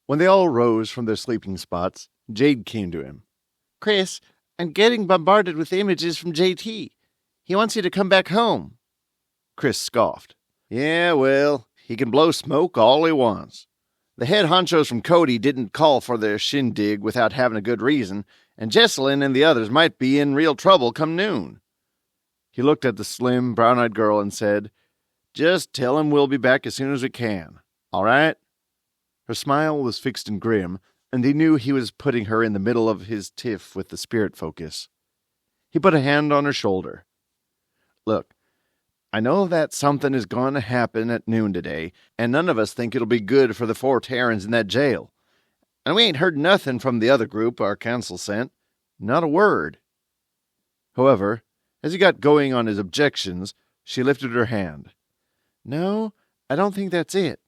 When they all rose from their sleeping spots, Jade came to him. "Chris, I'm getting bombarded with images from JT. He wants you to come back home." Chris scoffed. "Yeah, well, he can blow smoke all he wants. The head honchos from Cody didn't call for their shindig without having a good reason, and Jesselyn and the others might be in real trouble come noon." He looked at the slim, brown-eyed girl and said, "Just tell him we'll be back as soon as we can. All right?" Her smile was fixed and grim, and he knew he was putting her in the middle of his tiff with the spirit focus. He put a hand on her shoulder. "Look, I know that something is going to happen at noon today, and none of us think it'll be good for the 4 Tarins in that jail. And we ain't heard nothing from the other group our council sent. Not a word." However, as he got going on his objections, she lifted her hand. "No, I don't think that's it."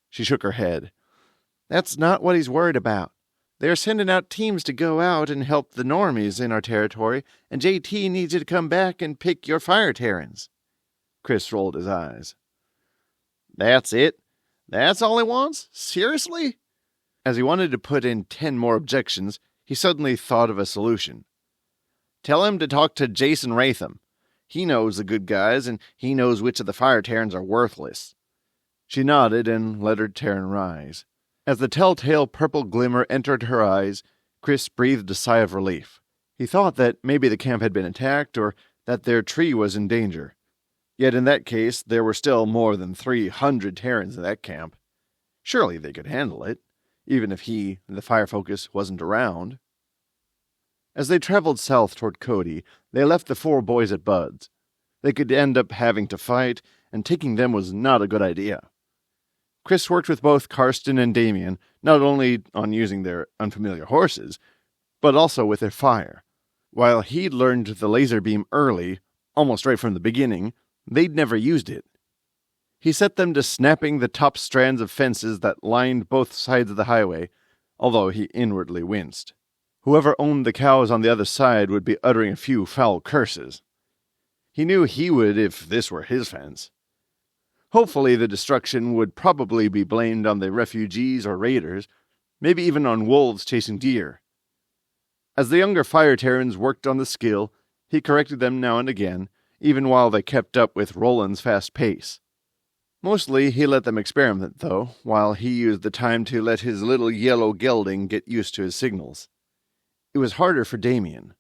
She shook her head. "That's not what he's worried about. They are sending out teams to go out and help the Normies in our territory, and JT needs you to come back and pick your fire Tarins." Chris rolled his eyes. "That's it? That's all he wants? Seriously?" As he wanted to put in 10 more objections, he suddenly thought of a solution. "Tell him to talk to Jason Ratham. He knows the good guys, and he knows which of the fire Tarins are worthless." She nodded and let her Tarin rise. As the telltale purple glimmer entered her eyes, Chris breathed a sigh of relief. He thought that maybe the camp had been attacked or that their tree was in danger. Yet in that case, there were still more than 300 Tarins in that camp. Surely they could handle it, even if he, the Fire Focus, wasn't around. As they traveled south toward Cody, they left the 4 boys at Bud's. They could end up having to fight, and taking them was not a good idea. Chris worked with both Karsten and Damien, not only on using their unfamiliar horses, but also with their fire. While he'd learned the laser beam early, almost right from the beginning, they'd never used it. He set them to snapping the top strands of fences that lined both sides of the highway, although he inwardly winced. Whoever owned the cows on the other side would be uttering a few foul curses. He knew he would if this were his fence. Hopefully the destruction would probably be blamed on the refugees or raiders, maybe even on wolves chasing deer. As the younger fire Tarins worked on the skill, he corrected them now and again, even while they kept up with Roland's fast pace. Mostly he let them experiment, though, while he used the time to let his little yellow gelding get used to his signals. It was harder for Damien.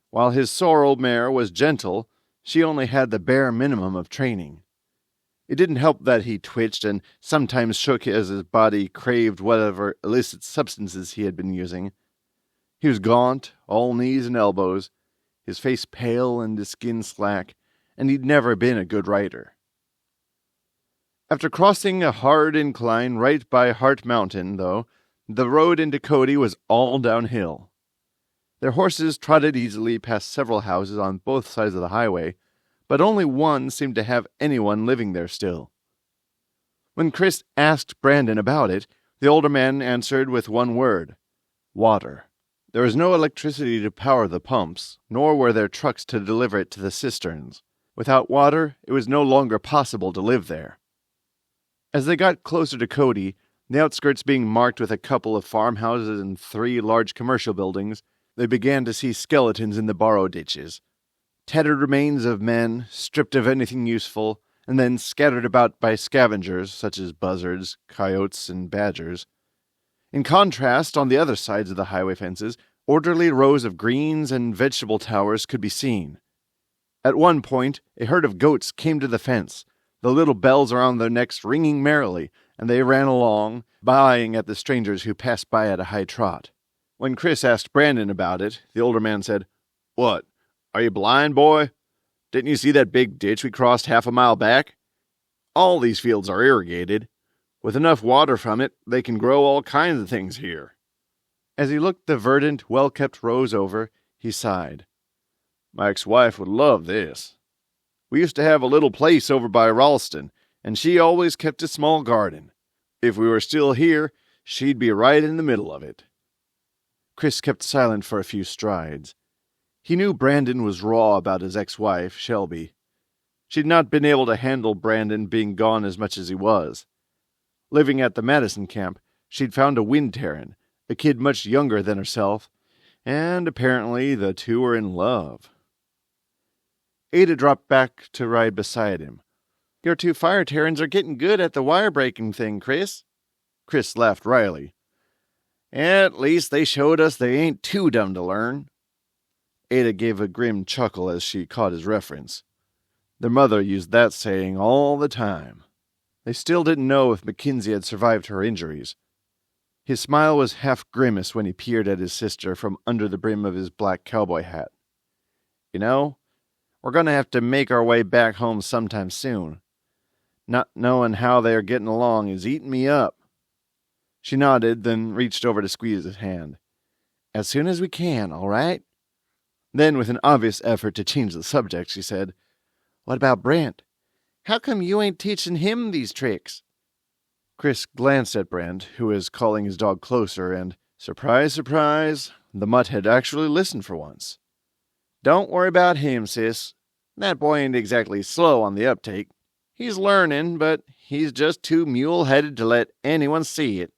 While his sore old mare was gentle, she only had the bare minimum of training. It didn't help that he twitched and sometimes shook as his body craved whatever illicit substances he had been using. He was gaunt, all knees and elbows, his face pale and his skin slack, and he'd never been a good rider. After crossing a hard incline right by Hart Mountain, though, the road into Cody was all downhill. Their horses trotted easily past several houses on both sides of the highway, but only one seemed to have anyone living there still. When Chris asked Brandon about it, the older man answered with one word: water. There was no electricity to power the pumps, nor were there trucks to deliver it to the cisterns. Without water, it was no longer possible to live there. As they got closer to Cody, the outskirts being marked with a couple of farmhouses and 3 large commercial buildings, they began to see skeletons in the borrow ditches. Tattered remains of men, stripped of anything useful, and then scattered about by scavengers such as buzzards, coyotes, and badgers. In contrast, on the other sides of the highway fences, orderly rows of greens and vegetable towers could be seen. At one point, a herd of goats came to the fence, the little bells around their necks ringing merrily, and they ran along, baaing at the strangers who passed by at a high trot. When Chris asked Brandon about it, the older man said, "What? Are you blind, boy? Didn't you see that big ditch we crossed half a mile back? All these fields are irrigated. With enough water from it, they can grow all kinds of things here." As he looked the verdant, well-kept rows over, he sighed. "My ex-wife would love this. We used to have a little place over by Ralston, and she always kept a small garden. If we were still here, she'd be right in the middle of it." Chris kept silent for a few strides. He knew Brandon was raw about his ex-wife, Shelby. She'd not been able to handle Brandon being gone as much as he was. Living at the Madison camp, she'd found a wind Tarin, a kid much younger than herself, and apparently the two were in love. Ada dropped back to ride beside him. "Your two fire Tarins are getting good at the wire-breaking thing, Chris." Chris laughed wryly. "At least they showed us they ain't too dumb to learn." Ada gave a grim chuckle as she caught his reference. Their mother used that saying all the time. They still didn't know if Mackenzie had survived her injuries. His smile was half grimace when he peered at his sister from under the brim of his black cowboy hat. "You know, we're going to have to make our way back home sometime soon. Not knowing how they are getting along is eating me up." She nodded, then reached over to squeeze his hand. "As soon as we can, all right?" Then, with an obvious effort to change the subject, she said, "What about Brent? How come you ain't teaching him these tricks?" Chris glanced at Brent, who was calling his dog closer, and, surprise, surprise, the mutt had actually listened for once. "Don't worry about him, sis. That boy ain't exactly slow on the uptake. He's learning, but he's just too mule-headed to let anyone see it."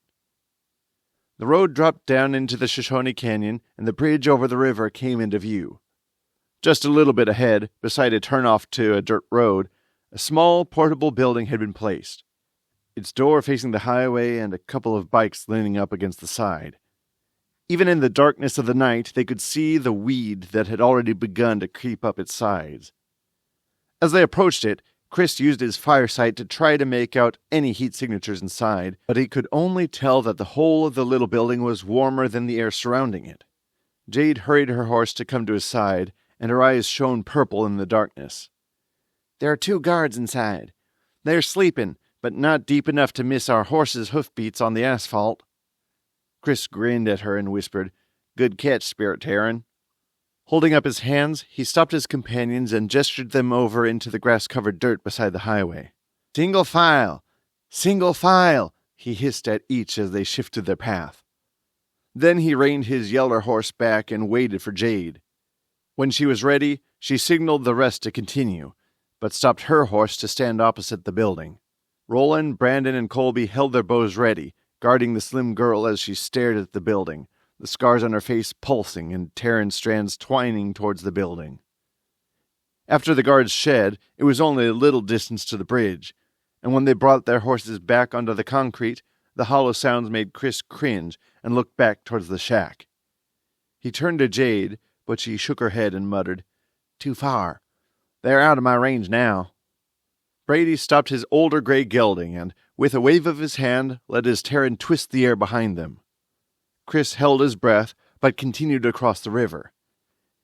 The road dropped down into the Shoshone Canyon, and the bridge over the river came into view. Just a little bit ahead, beside a turnoff to a dirt road, a small portable building had been placed, its door facing the highway and a couple of bikes leaning up against the side. Even in the darkness of the night, they could see the weed that had already begun to creep up its sides. As they approached it, Chris used his fire sight to try to make out any heat signatures inside, but he could only tell that the whole of the little building was warmer than the air surrounding it. Jade hurried her horse to come to his side, and her eyes shone purple in the darkness. "There are 2 guards inside. They are sleeping, but not deep enough to miss our horses' hoofbeats on the asphalt." Chris grinned at her and whispered, "Good catch, Spirit Tarin." Holding up his hands, he stopped his companions and gestured them over into the grass-covered dirt beside the highway. "Single file! Single file!" he hissed at each as they shifted their path. Then he reined his yeller horse back and waited for Jade. When she was ready, she signaled the rest to continue, but stopped her horse to stand opposite the building. Roland, Brandon, and Colby held their bows ready, guarding the slim girl as she stared at the building, the scars on her face pulsing and Tarin strands twining towards the building. After the guards shed, it was only a little distance to the bridge, and when they brought their horses back onto the concrete, the hollow sounds made Chris cringe and look back towards the shack. He turned to Jade, but she shook her head and muttered, "Too far. They're out of my range now." Brady stopped his older gray gelding and, with a wave of his hand, let his Tarin twist the air behind them. Chris held his breath, but continued across the river.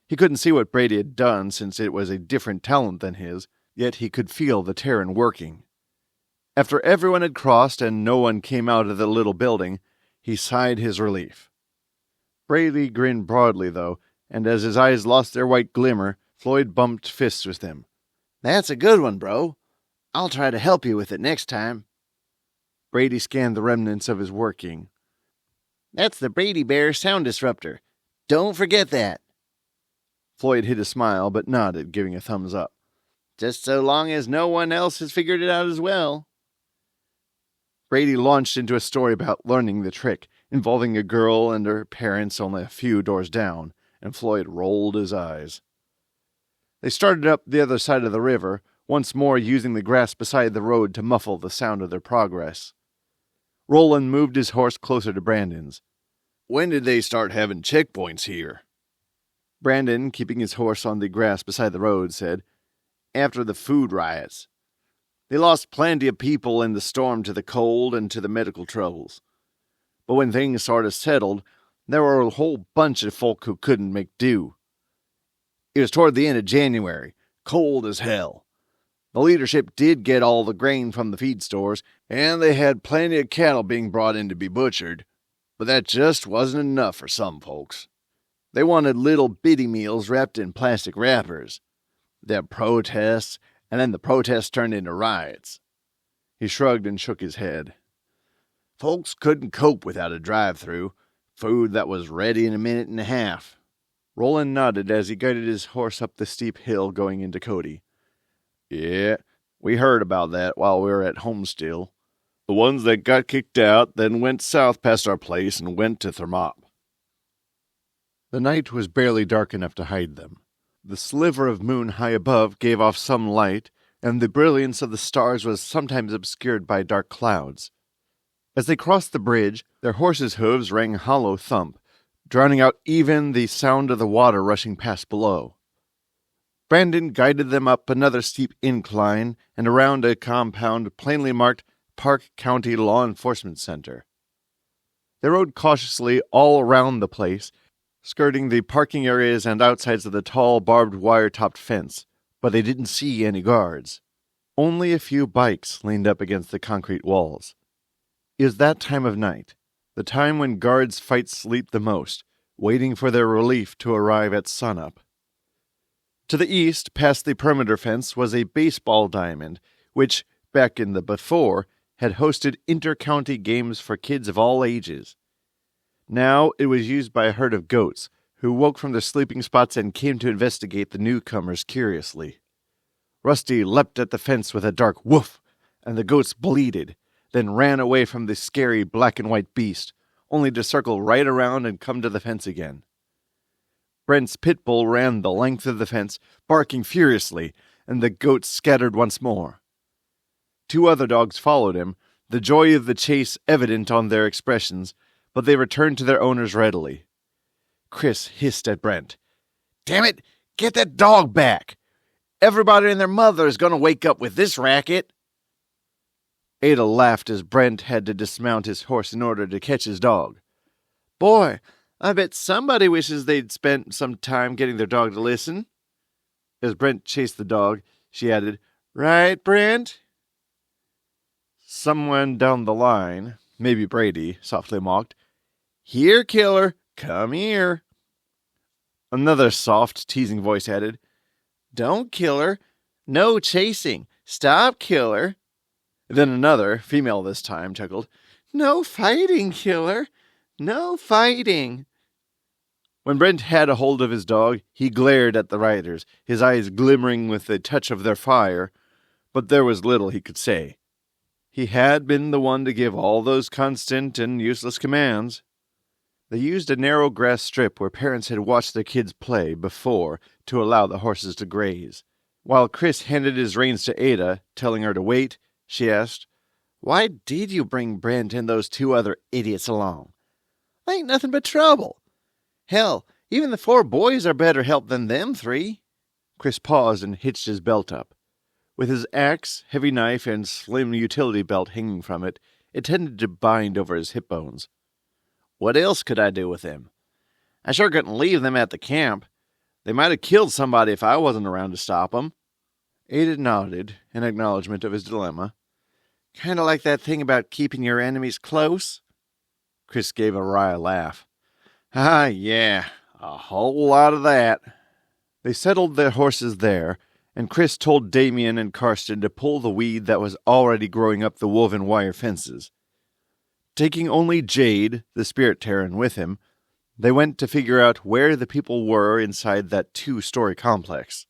He couldn't see what Brady had done since it was a different talent than his, yet he could feel the Tarin working. After everyone had crossed and no one came out of the little building, he sighed his relief. Brady grinned broadly, though, and as his eyes lost their white glimmer, Floyd bumped fists with him. "That's a good one, bro. I'll try to help you with it next time." Brady scanned the remnants of his working. "That's the Brady Bear sound disruptor. Don't forget that." Floyd hid a smile, but nodded, giving a thumbs up. "Just so long as no one else has figured it out as well." Brady launched into a story about learning the trick, involving a girl and her parents only a few doors down, and Floyd rolled his eyes. They started up the other side of the river, once more using the grass beside the road to muffle the sound of their progress. Roland moved his horse closer to Brandon's. "When did they start having checkpoints here?" Brandon, keeping his horse on the grass beside the road, said, "After the food riots. They lost plenty of people in the storm to the cold and to the medical troubles. But when things sort of settled, there were a whole bunch of folk who couldn't make do. It was toward the end of January, cold as hell. The leadership did get all the grain from the feed stores, and they had plenty of cattle being brought in to be butchered, but that just wasn't enough for some folks. They wanted little bitty meals wrapped in plastic wrappers. There were protests, and then the protests turned into riots." He shrugged and shook his head. "Folks couldn't cope without a drive-through, food that was ready in a minute and a half." Roland nodded as he guided his horse up the steep hill going into Cody. "Yeah, we heard about that while we were at home still. The ones that got kicked out then went south past our place and went to Thermop. The night was barely dark enough to hide them. The sliver of moon high above gave off some light, and the brilliance of the stars was sometimes obscured by dark clouds. As they crossed the bridge, their horses' hooves rang hollow thump, drowning out even the sound of the water rushing past below. Brandon guided them up another steep incline and around a compound plainly marked Park County Law Enforcement Center. They rode cautiously all around the place, skirting the parking areas and outsides of the tall, barbed wire-topped fence, but they didn't see any guards. Only a few bikes leaned up against the concrete walls. It was that time of night, the time when guards fight sleep the most, waiting for their relief to arrive at sunup. To the east, past the perimeter fence, was a baseball diamond, which, back in the before, had hosted inter-county games for kids of all ages. Now it was used by a herd of goats, who woke from their sleeping spots and came to investigate the newcomers curiously. Rusty leapt at the fence with a dark woof, and the goats bleated, then ran away from the scary black-and-white beast, only to circle right around and come to the fence again. Brent's pit bull ran the length of the fence, barking furiously, and the goats scattered once more. 2 other dogs followed him, the joy of the chase evident on their expressions, but they returned to their owners readily. Chris hissed at Brent. "Damn it! Get that dog back! Everybody and their mother is going to wake up with this racket!" Ada laughed as Brent had to dismount his horse in order to catch his dog. "Boy, I bet somebody wishes they'd spent some time getting their dog to listen." As Brent chased the dog, she added, "Right, Brent?" Someone down the line, maybe Brady, softly mocked, "Here, killer, come here." Another soft, teasing voice added, "Don't kill her. No chasing. Stop, killer." Then another, female this time, chuckled, "No fighting, killer. No fighting." When Brent had a hold of his dog, he glared at the riders, his eyes glimmering with a touch of their fire, but there was little he could say. He had been the one to give all those constant and useless commands. They used a narrow grass strip where parents had watched their kids play before to allow the horses to graze. While Chris handed his reins to Ada, telling her to wait, she asked, "Why did you bring Brent and those 2 other idiots along? Ain't nothing but trouble. Hell, even the 4 boys are better help than them 3. Chris paused and hitched his belt up. With his axe, heavy knife, and slim utility belt hanging from it, it tended to bind over his hip bones. "What else could I do with them? I sure couldn't leave them at the camp. They might have killed somebody if I wasn't around to stop them." Ada nodded in acknowledgement of his dilemma. "Kind of like that thing about keeping your enemies close?" Chris gave a wry laugh. "Ah, yeah, a whole lot of that." They settled their horses there, and Chris told Damien and Karsten to pull the weed that was already growing up the woven wire fences. Taking only Jade, the spirit Tarin, with him, they went to figure out where the people were inside that 2-story complex.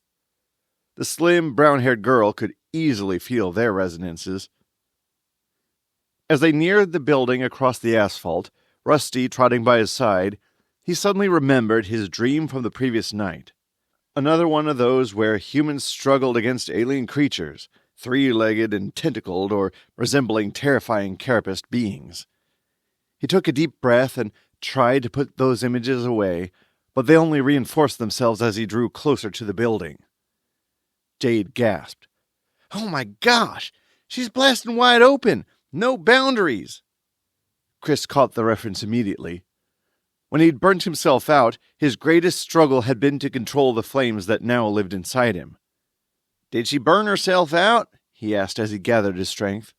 The slim, brown-haired girl could easily feel their resonances. As they neared the building across the asphalt, Rusty trotting by his side, he suddenly remembered his dream from the previous night. Another one of those where humans struggled against alien creatures, 3-legged and tentacled or resembling terrifying carapaced beings. He took a deep breath and tried to put those images away, but they only reinforced themselves as he drew closer to the building. Jade gasped. "Oh my gosh! She's blasting wide open! No boundaries!" Chris caught the reference immediately. When he'd burnt himself out, his greatest struggle had been to control the flames that now lived inside him. "Did she burn herself out?" he asked as he gathered his strength.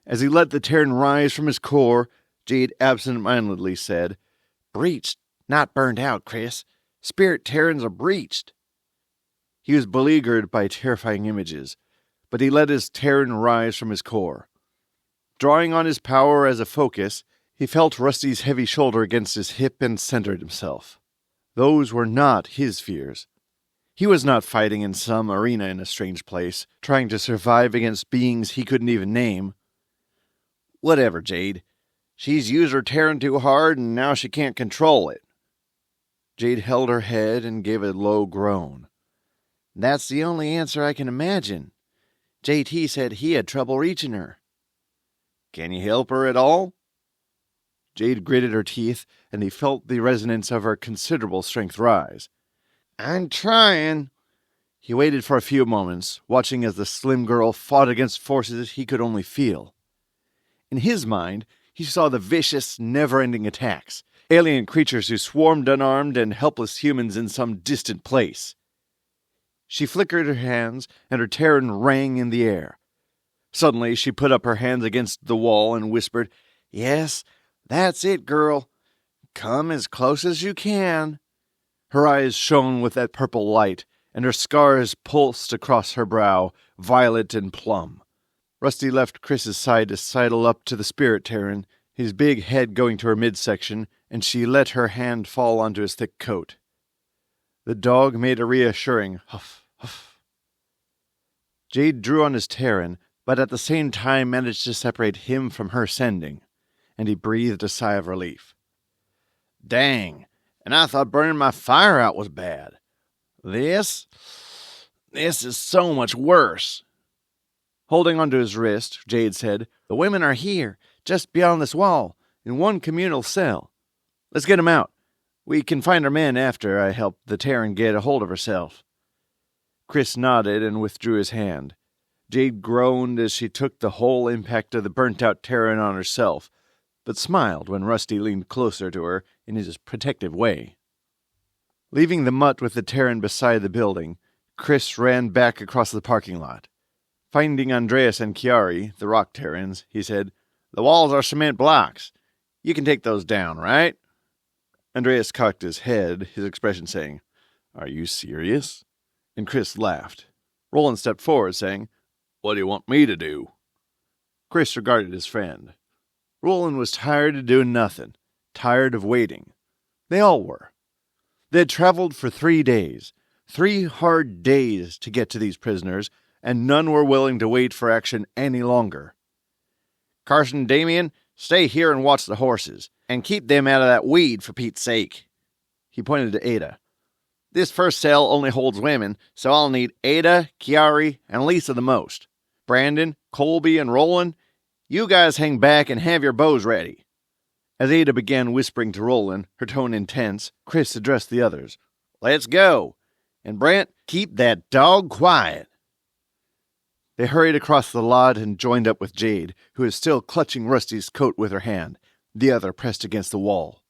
As he let the Terran rise from his core, Jade absent-mindedly said, "Breached, not burned out, Chris. Spirit Terrans are breached." He was beleaguered by terrifying images, but he let his Terran rise from his core. Drawing on his power as a focus, he felt Rusty's heavy shoulder against his hip and centered himself. Those were not his fears. He was not fighting in some arena in a strange place, trying to survive against beings he couldn't even name. Whatever, Jade. She's used her Terran too hard, and now she can't control it. Jade held her head and gave a low groan. That's the only answer I can imagine. JT said he had trouble reaching her. Can you help her at all? Jade gritted her teeth, and he felt the resonance of her considerable strength rise. I'm trying. He waited for a few moments, watching as the slim girl fought against forces he could only feel. In his mind, he saw the vicious, never-ending attacks, alien creatures who swarmed unarmed and helpless humans in some distant place. She flickered her hands, and her Terran rang in the air. Suddenly, she put up her hands against the wall and whispered, Yes, that's it, girl. Come as close as you can. Her eyes shone with that purple light, and her scars pulsed across her brow, violet and plum. Rusty left Chris's side to sidle up to the spirit Terran, his big head going to her midsection, and she let her hand fall onto his thick coat. The dog made a reassuring huff, huff. Jade drew on his Terran, but at the same time managed to separate him from her sending, and he breathed a sigh of relief. Dang, and I thought burning my fire out was bad. This is so much worse. Holding onto his wrist, Jade said, The women are here, just beyond this wall, in one communal cell. Let's get 'em out. We can find our men after I help the Terran get a hold of herself. Chris nodded and withdrew his hand. Jade groaned as she took the whole impact of the burnt-out Terran on herself, but smiled when Rusty leaned closer to her in his protective way. Leaving the mutt with the Terran beside the building, Chris ran back across the parking lot. Finding Andreas and Chiari, the rock Terrans, he said, The walls are cement blocks. You can take those down, right? Andreas cocked his head, his expression saying, Are you serious? And Chris laughed. Roland stepped forward, saying, What do you want me to do? Chris regarded his friend. Roland was tired of doing nothing, tired of waiting. They all were. They had traveled for 3 days, 3 hard days to get to these prisoners, and none were willing to wait for action any longer. Carson and Damien, stay here and watch the horses, and keep them out of that weed for Pete's sake. He pointed to Ada. This first cell only holds women, so I'll need Ada, Chiari, and Lisa the most. Brandon, Colby, and Roland, you guys hang back and have your bows ready. As Ada began whispering to Roland, her tone intense, Chris addressed the others. Let's go. And Brent, keep that dog quiet. They hurried across the lot and joined up with Jade, who was still clutching Rusty's coat with her hand, the other pressed against the wall.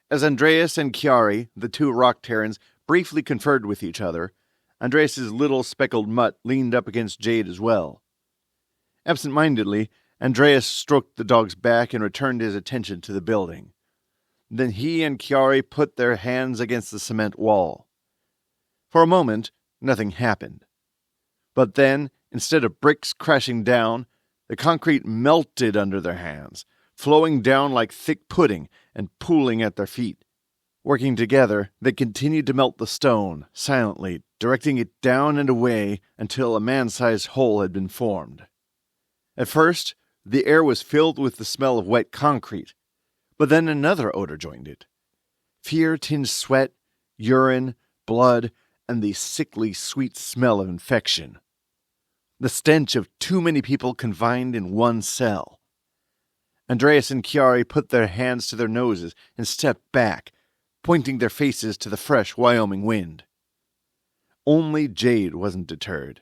As Andreas and Chiari, the 2 rock Terrans, briefly conferred with each other, Andreas's little speckled mutt leaned up against Jade as well. Absent-mindedly, Andreas stroked the dog's back and returned his attention to the building. Then he and Chiari put their hands against the cement wall. For a moment, nothing happened. But then, instead of bricks crashing down, the concrete melted under their hands, flowing down like thick pudding and pooling at their feet. Working together, they continued to melt the stone, silently, directing it down and away until a man-sized hole had been formed. At first, the air was filled with the smell of wet concrete, but then another odor joined it. Fear-tinged sweat, urine, blood, and the sickly sweet smell of infection. The stench of too many people confined in one cell. Andreas and Chiari put their hands to their noses and stepped back, pointing their faces to the fresh Wyoming wind. Only Jade wasn't deterred.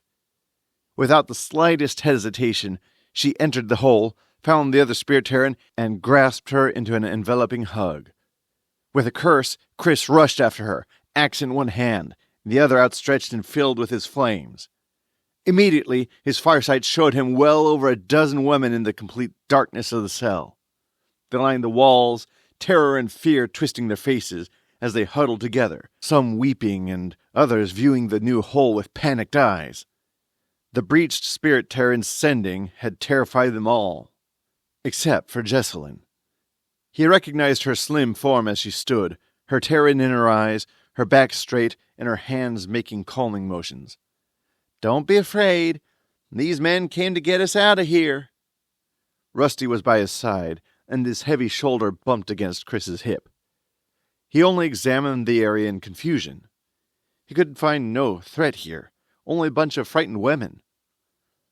Without the slightest hesitation, she entered the hole, found the other Spirit Terran, and grasped her into an enveloping hug. With a curse, Chris rushed after her, axe in one hand, the other outstretched and filled with his flames. Immediately, his firesight showed him well over a dozen women in the complete darkness of the cell. They lined the walls, terror and fear twisting their faces as they huddled together, some weeping and others viewing the new hole with panicked eyes. The breached Spirit Terran's sending had terrified them all, except for Jessalyn. He recognized her slim form as she stood, her Terran in her eyes, her back straight, and her hands making calming motions. Don't be afraid. These men came to get us out of here. Rusty was by his side, and his heavy shoulder bumped against Chris's hip. He only examined the area in confusion. He could find no threat here, only a bunch of frightened women.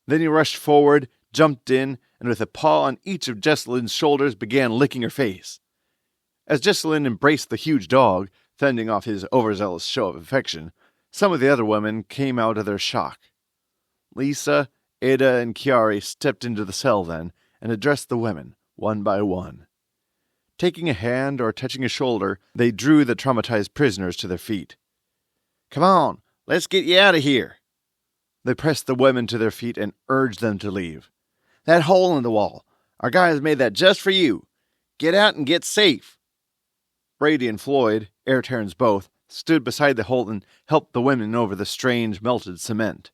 Then he rushed forward, jumped in, and with a paw on each of Jessalyn's shoulders began licking her face. As Jessalyn embraced the huge dog, fending off his overzealous show of affection, some of the other women came out of their shock. Lisa, Ada, and Chiari stepped into the cell then and addressed the women, one by one. Taking a hand or touching a shoulder, they drew the traumatized prisoners to their feet. "Come on, let's get you out of here." They pressed the women to their feet and urged them to leave. "That hole in the wall, our guys made that just for you. Get out and get safe." Brady and Floyd, air Tarins both, stood beside the hole and helped the women over the strange melted cement.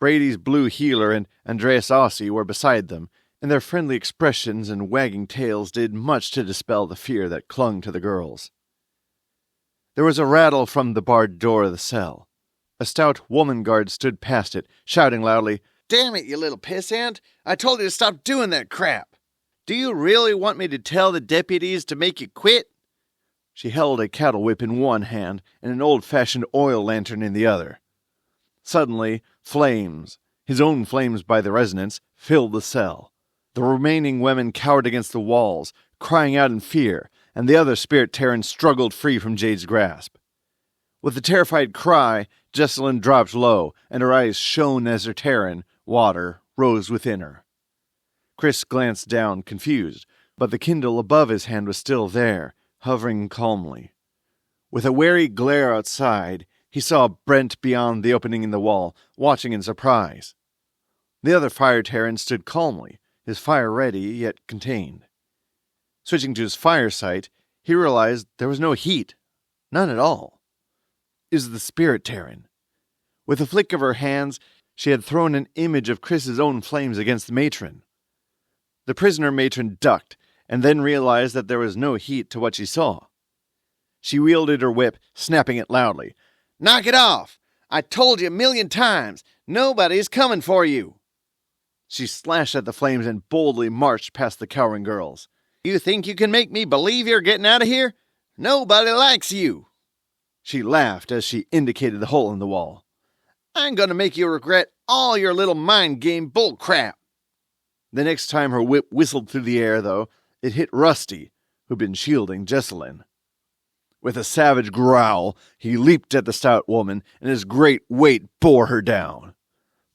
Brady's blue healer and Andreas Ossie were beside them, and their friendly expressions and wagging tails did much to dispel the fear that clung to the girls. There was a rattle from the barred door of the cell. A stout woman guard stood past it, shouting loudly, "Damn it, you little pissant! I told you to stop doing that crap! Do you really want me to tell the deputies to make you quit?" She held a cattle whip in one hand and an old-fashioned oil lantern in the other. Suddenly, flames, his own flames by the resonance, filled the cell. The remaining women cowered against the walls, crying out in fear, and the other spirit Tarins struggled free from Jade's grasp. With a terrified cry, Jessalyn dropped low, and her eyes shone as her Tarin, water, rose within her. Chris glanced down, confused, but the Kindle above his hand was still there, hovering calmly. With a wary glare outside, he saw Brent beyond the opening in the wall, watching in surprise. The other fire Tarin stood calmly, his fire ready yet contained. Switching to his fire sight, he realized there was no heat, none at all. It was the spirit Tarin. With a flick of her hands, she had thrown an image of Chris's own flames against the matron. The prisoner matron ducked, and then realized that there was no heat to what she saw. She wielded her whip, snapping it loudly. "Knock it off! I told you 1,000,000 times! Nobody's coming for you!" She slashed at the flames and boldly marched past the cowering girls. "You think you can make me believe you're getting out of here? Nobody likes you!" She laughed as she indicated the hole in the wall. "I'm going to make you regret all your little mind game bull crap." The next time her whip whistled through the air, though, it hit Rusty, who'd been shielding Jessalyn. With a savage growl, he leaped at the stout woman, and his great weight bore her down.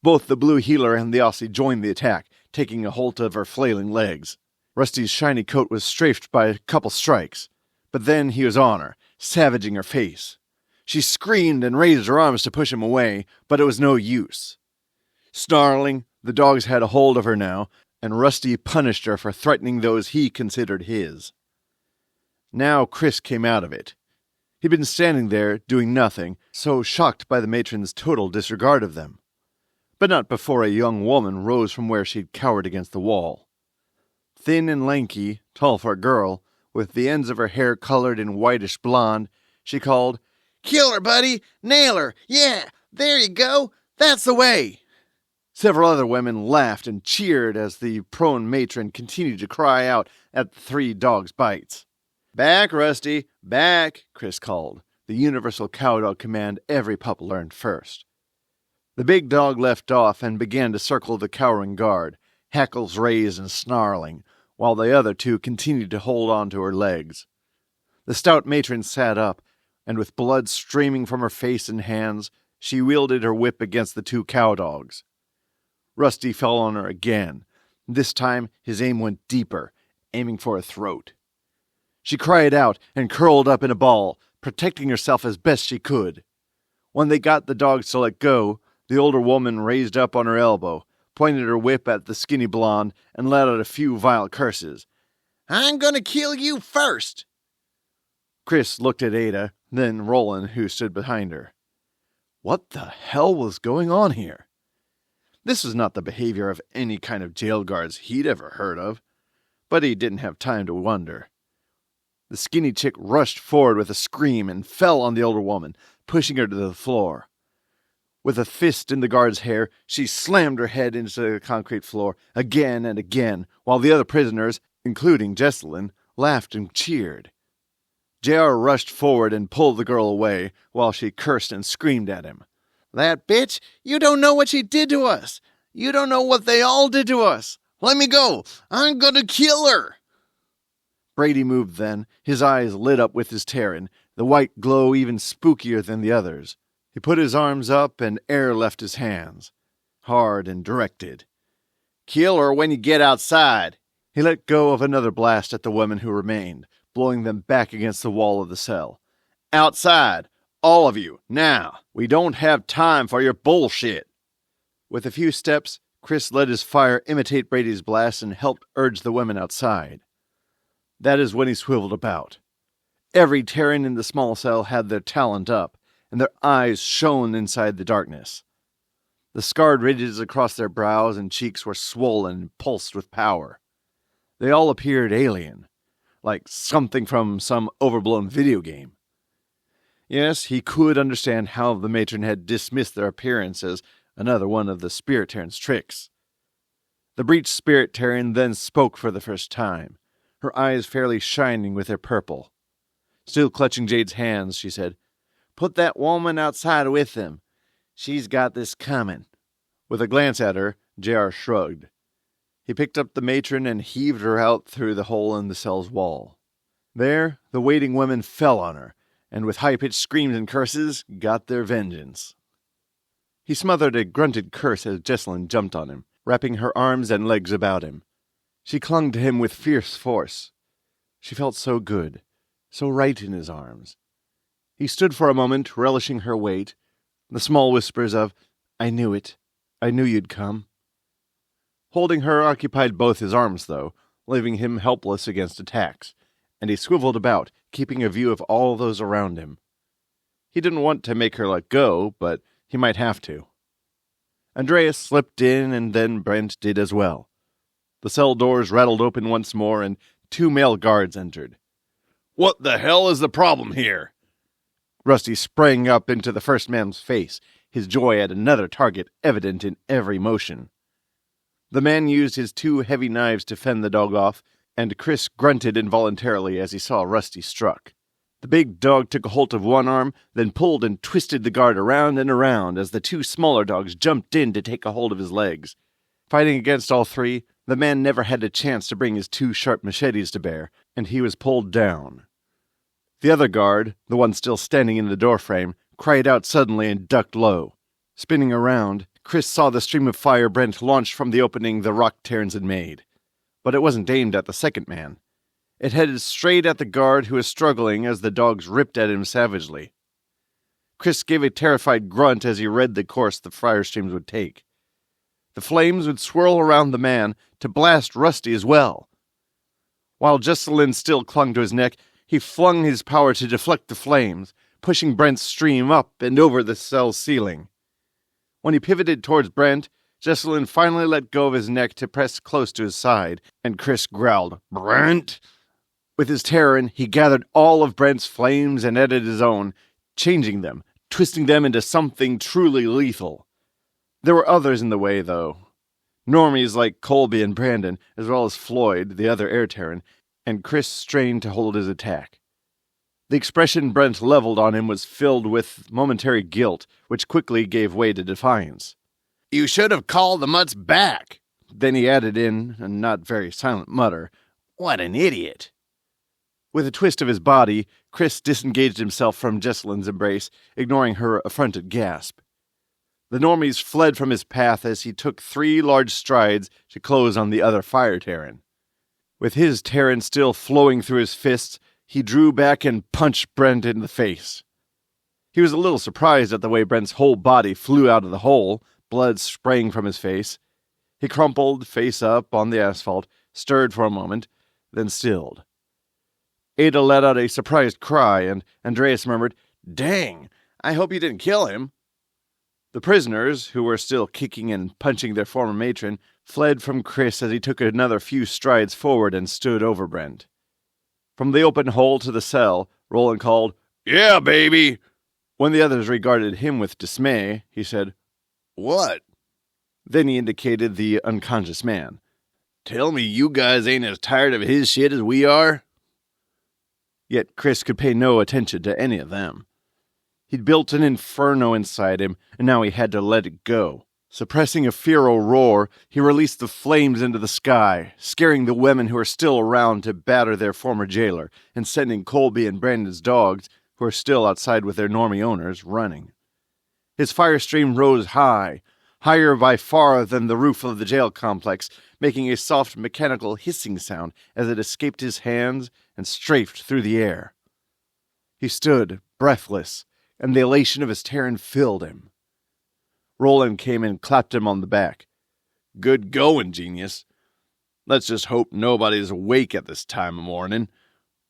Both the blue healer and the Aussie joined the attack, taking a hold of her flailing legs. Rusty's shiny coat was strafed by a couple strikes, but then he was on her, savaging her face. She screamed and raised her arms to push him away, but it was no use. Snarling, the dogs had a hold of her now, and Rusty punished her for threatening those he considered his. Now Chris came out of it. He'd been standing there, doing nothing, so shocked by the matron's total disregard of them. But not before a young woman rose from where she'd cowered against the wall. Thin and lanky, tall for a girl, with the ends of her hair colored in whitish blonde, she called, "Kill her, buddy! Nail her! Yeah! There you go! That's the way!" Several other women laughed and cheered as the prone matron continued to cry out at the 3 dogs' bites. "Back, Rusty! Back!" Chris called, the universal cowdog command every pup learned first. The big dog left off and began to circle the cowering guard, hackles raised and snarling, while the other 2 continued to hold on to her legs. The stout matron sat up, and with blood streaming from her face and hands, she wielded her whip against the 2 cowdogs. Rusty fell on her again. This time his aim went deeper, aiming for her throat. She cried out and curled up in a ball, protecting herself as best she could. When they got the dogs to let go, the older woman raised up on her elbow, pointed her whip at the skinny blonde, and let out a few vile curses. "I'm going to kill you first!" Chris looked at Ada, then Roland, who stood behind her. What the hell was going on here? This was not the behavior of any kind of jail guards he'd ever heard of, but he didn't have time to wonder. The skinny chick rushed forward with a scream and fell on the older woman, pushing her to the floor. With a fist in the guard's hair, she slammed her head into the concrete floor again and again, while the other prisoners, including Jesselyn, laughed and cheered. JR rushed forward and pulled the girl away, while she cursed and screamed at him. "That bitch! You don't know what she did to us! You don't know what they all did to us! Let me go! I'm gonna kill her!" Brady moved then, his eyes lit up with his Tarin, the white glow even spookier than the others. He put his arms up and air left his hands, hard and directed. "Kill her when you get outside." He let go of another blast at the women who remained, blowing them back against the wall of the cell. "Outside! All of you, now! We don't have time for your bullshit!" With a few steps, Chris let his fire imitate Brady's blast and helped urge the women outside. That is when he swiveled about. Every Tarin in the small cell had their talent up, and their eyes shone inside the darkness. The scarred ridges across their brows and cheeks were swollen and pulsed with power. They all appeared alien, like something from some overblown video game. Yes, he could understand how the matron had dismissed their appearance as another one of the Spirit Tarin's tricks. The breached Spirit Tarin then spoke for the first time, her eyes fairly shining with their purple. Still clutching Jade's hands, she said, "Put that woman outside with them. She's got this coming." With a glance at her, JR shrugged. He picked up the matron and heaved her out through the hole in the cell's wall. There, the waiting women fell on her, and with high-pitched screams and curses, got their vengeance. He smothered a grunted curse as Jesselyn jumped on him, wrapping her arms and legs about him. She clung to him with fierce force. She felt so good, so right in his arms. He stood for a moment, relishing her weight, the small whispers of, "I knew it. I knew you'd come." Holding her occupied both his arms, though, leaving him helpless against attacks, and he swiveled about, keeping a view of all those around him. He didn't want to make her let go, but he might have to. Andreas slipped in, and then Brent did as well. The cell doors rattled open once more, and 2 male guards entered. "What the hell is the problem here?" Rusty sprang up into the first man's face, his joy at another target evident in every motion. The man used his 2 heavy knives to fend the dog off, and Chris grunted involuntarily as he saw Rusty struck. The big dog took a hold of one arm, then pulled and twisted the guard around and around as the 2 smaller dogs jumped in to take a hold of his legs. Fighting against all 3, the man never had a chance to bring his 2 sharp machetes to bear, and he was pulled down. The other guard, the one still standing in the doorframe, cried out suddenly and ducked low. Spinning around, Chris saw the stream of fire Brent launched from the opening the rock Tarins had made. But it wasn't aimed at the second man. It headed straight at the guard who was struggling as the dogs ripped at him savagely. Chris gave a terrified grunt as he read the course the fire streams would take. The flames would swirl around the man to blast Rusty as well. While Jesselyn still clung to his neck, he flung his power to deflect the flames, pushing Brent's stream up and over the cell's ceiling. When he pivoted towards Brent, Jesselyn finally let go of his neck to press close to his side, and Chris growled, "Brent!" With his Tarin, he gathered all of Brent's flames and added his own, changing them, twisting them into something truly lethal. There were others in the way, though. Normies like Colby and Brandon, as well as Floyd, the other air Tarin, and Chris strained to hold his attack. The expression Brent leveled on him was filled with momentary guilt, which quickly gave way to defiance. "You should have called the mutts back." Then he added in a not very silent mutter, "What an idiot." With a twist of his body, Chris disengaged himself from Jesselyn's embrace, ignoring her affronted gasp. The Normies fled from his path as he took 3 large strides to close on the other fire Tarin. With his Tarin still flowing through his fists, he drew back and punched Brent in the face. He was a little surprised at the way Brent's whole body flew out of the hole, blood spraying from his face. He crumpled, face up, on the asphalt, stirred for a moment, then stilled. Ada let out a surprised cry, and Andreas murmured, "Dang, I hope you didn't kill him." The prisoners, who were still kicking and punching their former matron, fled from Chris as he took another few strides forward and stood over Brent. From the open hole to the cell, Roland called, "Yeah, baby!" When the others regarded him with dismay, he said, "What?" Then he indicated the unconscious man. "Tell me you guys ain't as tired of his shit as we are?" Yet Chris could pay no attention to any of them. He'd built an inferno inside him, and now he had to let it go. Suppressing a feral roar, he released the flames into the sky, scaring the women who were still around to batter their former jailer, and sending Colby and Brandon's dogs, who are still outside with their Normie owners, running. His fire stream rose high, higher by far than the roof of the jail complex, making a soft mechanical hissing sound as it escaped his hands and strafed through the air. He stood, breathless, and the elation of his Terran filled him. Roland came and clapped him on the back. "Good going, genius. Let's just hope nobody's awake at this time of morning.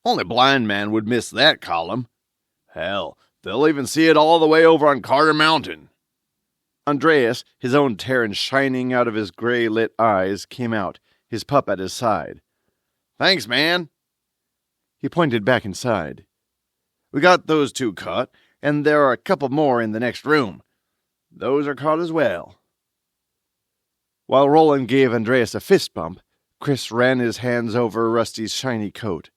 Only blind man would miss that column. Hell, they'll even see it all the way over on Carter Mountain." Andreas, his own Terran shining out of his gray-lit eyes, came out, his pup at his side. "Thanks, man." He pointed back inside. "We got those two caught, and there are a couple more in the next room. Those are caught as well." While Roland gave Andreas a fist bump, Chris ran his hands over Rusty's shiny coat.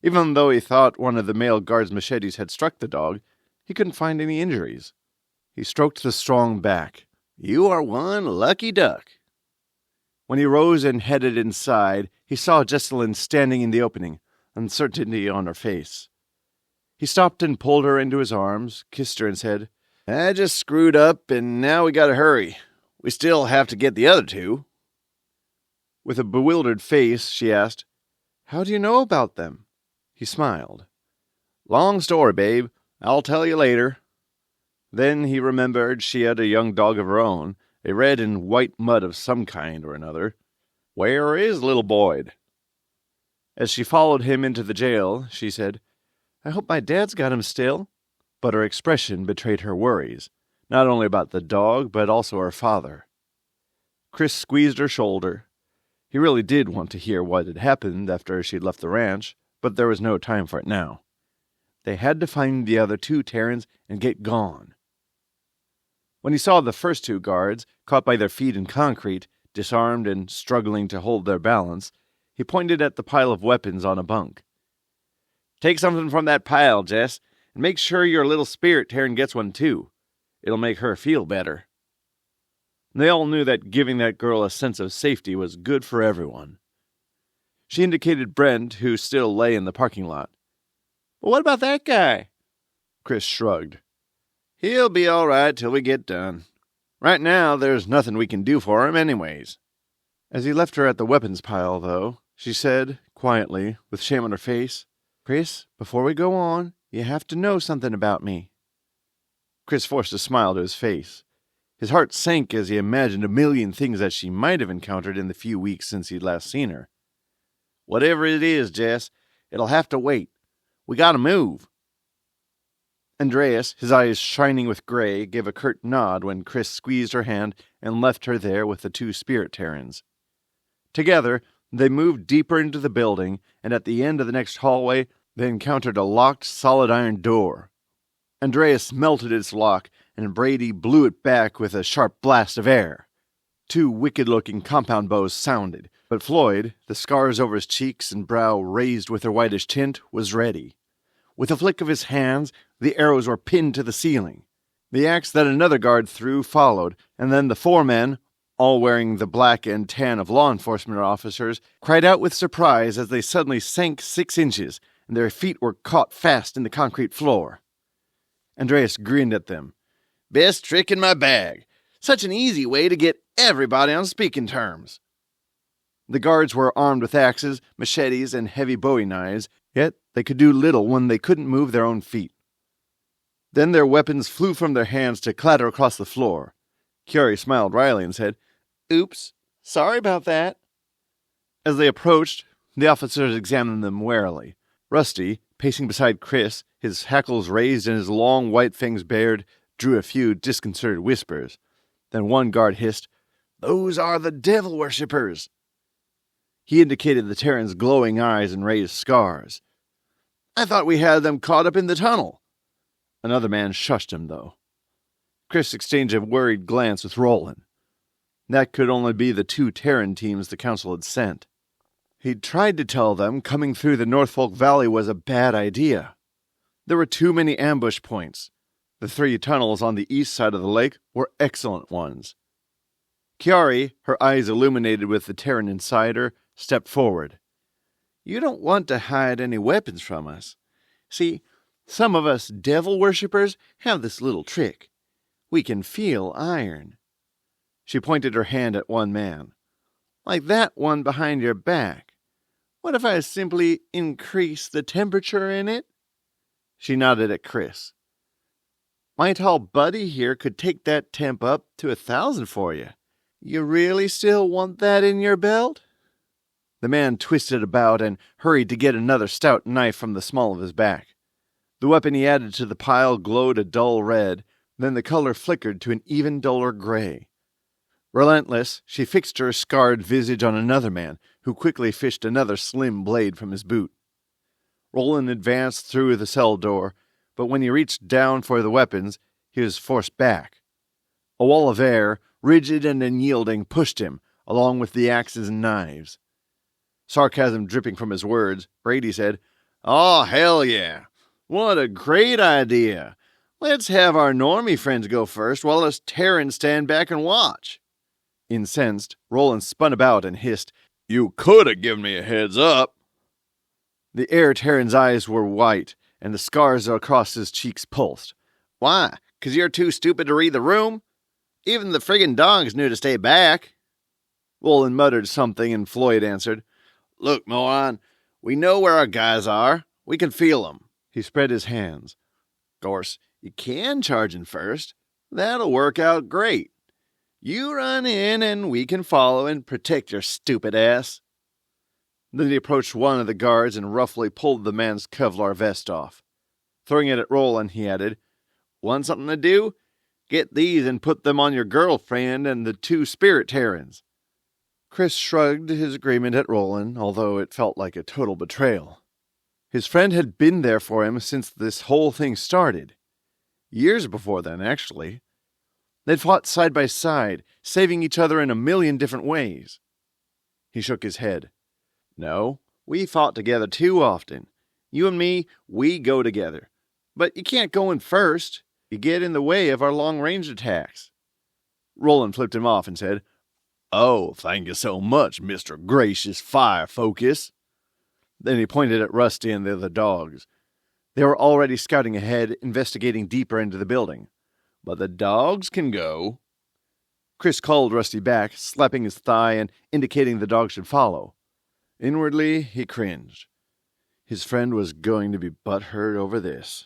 Even though he thought one of the male guard's machetes had struck the dog, he couldn't find any injuries. He stroked the strong back. "You are one lucky duck." When he rose and headed inside, he saw Jessalyn standing in the opening, uncertainty on her face. He stopped and pulled her into his arms, kissed her, and said, "I just screwed up, and now we gotta hurry. We still have to get the other two." With a bewildered face, she asked, "How do you know about them?" He smiled. "Long story, babe. I'll tell you later." Then he remembered she had a young dog of her own, a red and white mutt of some kind or another. "Where is little Boyd?" As she followed him into the jail, she said, "I hope my dad's got him still." But her expression betrayed her worries, not only about the dog, but also her father. Chris squeezed her shoulder. He really did want to hear what had happened after she'd left the ranch, but there was no time for it now. They had to find the other two Tarins and get gone. When he saw the first two guards, caught by their feet in concrete, disarmed and struggling to hold their balance, he pointed at the pile of weapons on a bunk. "Take something from that pile, Jess, and make sure your little spirit Tarin gets one too. It'll make her feel better." They all knew that giving that girl a sense of safety was good for everyone. She indicated Brent, who still lay in the parking lot. "But what about that guy?" Chris shrugged. "He'll be all right till we get done. Right now, there's nothing we can do for him anyways." As he left her at the weapons pile, though, she said, quietly, with shame on her face, "Chris, before we go on, you have to know something about me." Chris forced a smile to his face. His heart sank as he imagined a million things that she might have encountered in the few weeks since he'd last seen her. "Whatever it is, Jess, it'll have to wait. We gotta move." Andreas, his eyes shining with gray, gave a curt nod when Chris squeezed her hand and left her there with the two spirit Tarins. Together, they moved deeper into the building, and at the end of the next hallway, they encountered a locked, solid iron door. Andreas melted its lock, and Brady blew it back with a sharp blast of air. Two wicked-looking compound bows sounded, but Floyd, the scars over his cheeks and brow raised with their whitish tint, was ready. With a flick of his hands, the arrows were pinned to the ceiling. The axe that another guard threw followed, and then the four men, all wearing the black and tan of law enforcement officers, cried out with surprise as they suddenly sank 6 inches, and their feet were caught fast in the concrete floor. Andreas grinned at them. "Best trick in my bag. Such an easy way to get everybody on speaking terms." The guards were armed with axes, machetes, and heavy bowie knives, yet they could do little when they couldn't move their own feet. Then their weapons flew from their hands to clatter across the floor. Chiari smiled wryly and said, "Oops, sorry about that." As they approached, the officers examined them warily. Rusty, pacing beside Chris, his hackles raised and his long white fangs bared, drew a few disconcerted whispers. Then one guard hissed, "Those are the devil worshippers." He indicated the Terran's glowing eyes and raised scars. "I thought we had them caught up in the tunnel." Another man shushed him, though. Chris exchanged a worried glance with Roland. That could only be the 2 Terran teams the council had sent. He'd tried to tell them coming through the Norfolk Valley was a bad idea. There were too many ambush points. The 3 tunnels on the east side of the lake were excellent ones. Chiari, her eyes illuminated with the Terran inside her, stepped forward. You don't want to hide any weapons from us. See, some of us devil worshippers have this little trick. We can feel iron. She pointed her hand at one man. Like that one behind your back. What if I simply increase the temperature in it? She nodded at Chris. My tall buddy here could take that temp up to 1,000 for you. You really still want that in your belt? The man twisted about and hurried to get another stout knife from the small of his back. The weapon he added to the pile glowed a dull red, then the color flickered to an even duller gray. Relentless, she fixed her scarred visage on another man, who quickly fished another slim blade from his boot. Roland advanced through the cell door, but when he reached down for the weapons, he was forced back. A wall of air, rigid and unyielding, pushed him, along with the axes and knives. Sarcasm dripping from his words, Brady said, "Oh, hell yeah! What a great idea! Let's have our Normie friends go first while us Terrans stand back and watch." Incensed, Roland spun about and hissed, "You could have given me a heads up." The Air Terran's eyes were white, and the scars across his cheeks pulsed. "Why? 'Cause you're too stupid to read the room? Even the friggin' dogs knew to stay back." Roland muttered something, and Floyd answered, "Look, moron, we know where our guys are. We can feel them." He spread his hands. "Of course, you can charge in first. That'll work out great. You run in and we can follow and protect your stupid ass." Then he approached one of the guards and roughly pulled the man's Kevlar vest off. Throwing it at Roland, he added, "Want something to do? Get these and put them on your girlfriend and the 2 spirit Terrans." Chris shrugged his agreement at Roland, although it felt like a total betrayal. His friend had been there for him since this whole thing started. Years before then, actually. They'd fought side by side, saving each other in a million different ways. He shook his head. "No, we fought together too often. You and me, we go together. But you can't go in first. You get in the way of our long-range attacks." Roland flipped him off and said, "Oh, thank you so much, Mr. Gracious Fire Focus." Then he pointed at Rusty and the other dogs. They were already scouting ahead, investigating deeper into the building. "But the dogs can go." Chris called Rusty back, slapping his thigh and indicating the dog should follow. Inwardly, he cringed. His friend was going to be butthurt over this.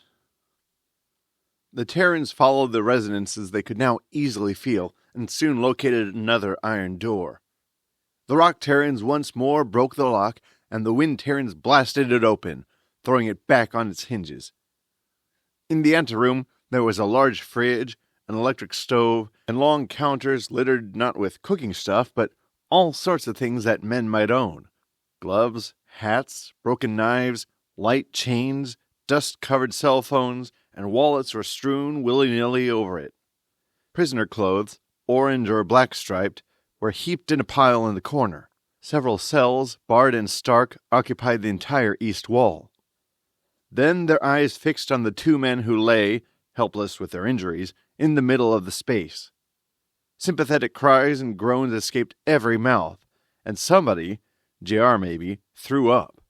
The Terrans followed the resonances they could now easily feel and soon located another iron door. The Rock Terrans once more broke the lock, and the Wind Terrans blasted it open, throwing it back on its hinges. In the anteroom, there was a large fridge, an electric stove, and long counters littered not with cooking stuff, but all sorts of things that men might own. Gloves, hats, broken knives, light chains, dust-covered cell phones, and wallets were strewn willy-nilly over it. Prisoner clothes, orange or black-striped, were heaped in a pile in the corner. Several cells, barred and stark, occupied the entire east wall. Then their eyes fixed on the 2 men who lay, helpless with their injuries, in the middle of the space. Sympathetic cries and groans escaped every mouth, and somebody, JR maybe, threw up.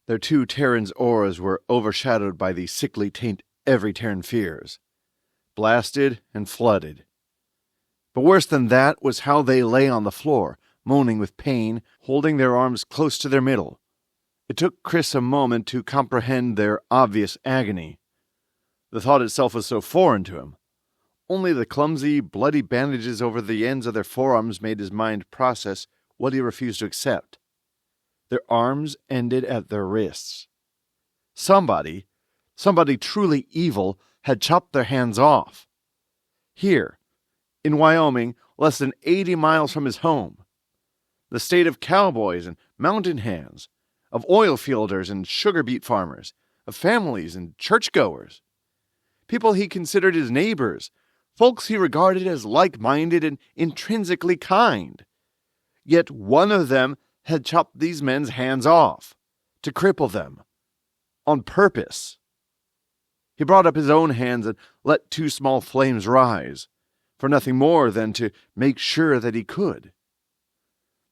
Their 2 Terrans' auras were overshadowed by the sickly taint every Terran fears. Blasted and flooded. But worse than that was how they lay on the floor, moaning with pain, holding their arms close to their middle. It took Chris a moment to comprehend their obvious agony. The thought itself was so foreign to him. Only the clumsy, bloody bandages over the ends of their forearms made his mind process what he refused to accept. Their arms ended at their wrists. Somebody truly evil, had chopped their hands off. Here, in Wyoming, less than 80 miles from his home. The state of cowboys and mountain hands, of oil fielders and sugar beet farmers, of families and churchgoers. people he considered his neighbors, folks he regarded as like-minded and intrinsically kind. Yet one of them had chopped these men's hands off, to cripple them, on purpose. He brought up his own hands and let 2 small flames rise, for nothing more than to make sure that he could.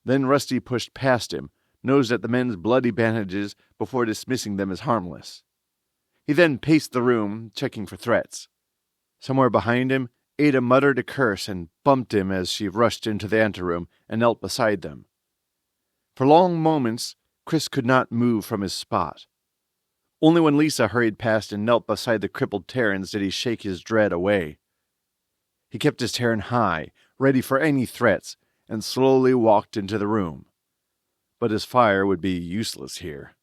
Then Rusty pushed past him, nosed at the men's bloody bandages before dismissing them as harmless. He then paced the room, checking for threats. Somewhere behind him, Ada muttered a curse and bumped him as she rushed into the anteroom and knelt beside them. For long moments, Chris could not move from his spot. Only when Lisa hurried past and knelt beside the crippled Tarins did he shake his dread away. He kept his Taran high, ready for any threats, and slowly walked into the room. But his fire would be useless here.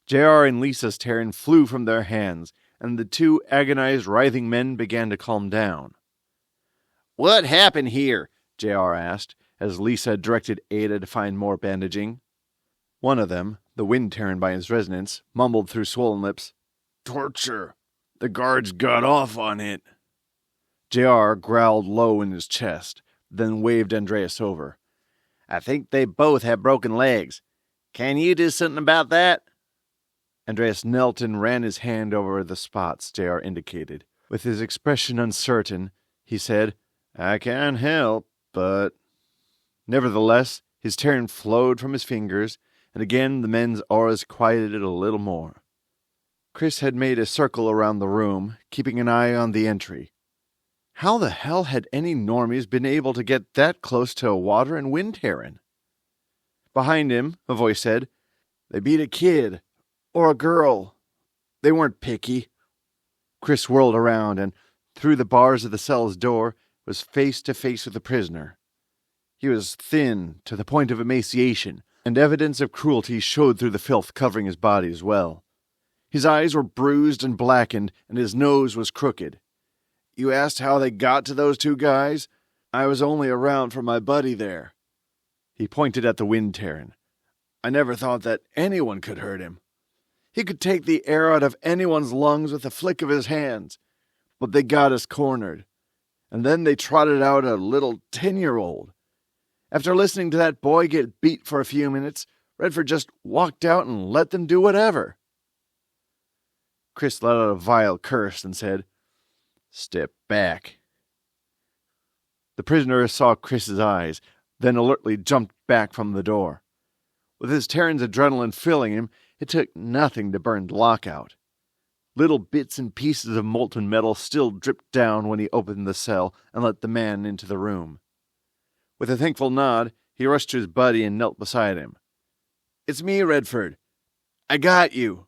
JR and Lisa's Taran flew from their hands, and the 2 agonized, writhing men began to calm down. "What happened here?" JR asked, as Lisa directed Ada to find more bandaging. One of them, the wind Taran by his resonance, mumbled through swollen lips, "Torture. The guards got off on it." JR growled low in his chest, then waved Andreas over. "I think they both have broken legs. Can you do something about that?" Andreas knelt and ran his hand over the spots JR indicated. With his expression uncertain, he said, "I can't help, but..." Nevertheless, his Taran flowed from his fingers, and again the men's auras quieted a little more. Chris had made a circle around the room, keeping an eye on the entry. How the hell had any Normies been able to get that close to a water and wind Taran? Behind him, a voice said, "They beat a kid. Or a girl. They weren't picky." Chris whirled around and, through the bars of the cell's door, was face to face with the prisoner. He was thin to the point of emaciation, and evidence of cruelty showed through the filth covering his body as well. His eyes were bruised and blackened, and his nose was crooked. "You asked how they got to those 2 guys? I was only around for my buddy there." He pointed at the wind Taran. "I never thought that anyone could hurt him. He could take the air out of anyone's lungs with a flick of his hands. But they got us cornered. And then they trotted out a little 10-year-old. After listening to that boy get beat for a few minutes, Redford just walked out and let them do whatever." Chris let out a vile curse and said, "Step back." The prisoner saw Chris's eyes, then alertly jumped back from the door. With his Taran's adrenaline filling him, it took nothing to burn the lockout. Little bits and pieces of molten metal still dripped down when he opened the cell and let the man into the room. With a thankful nod, he rushed to his buddy and knelt beside him. "It's me, Redford. I got you."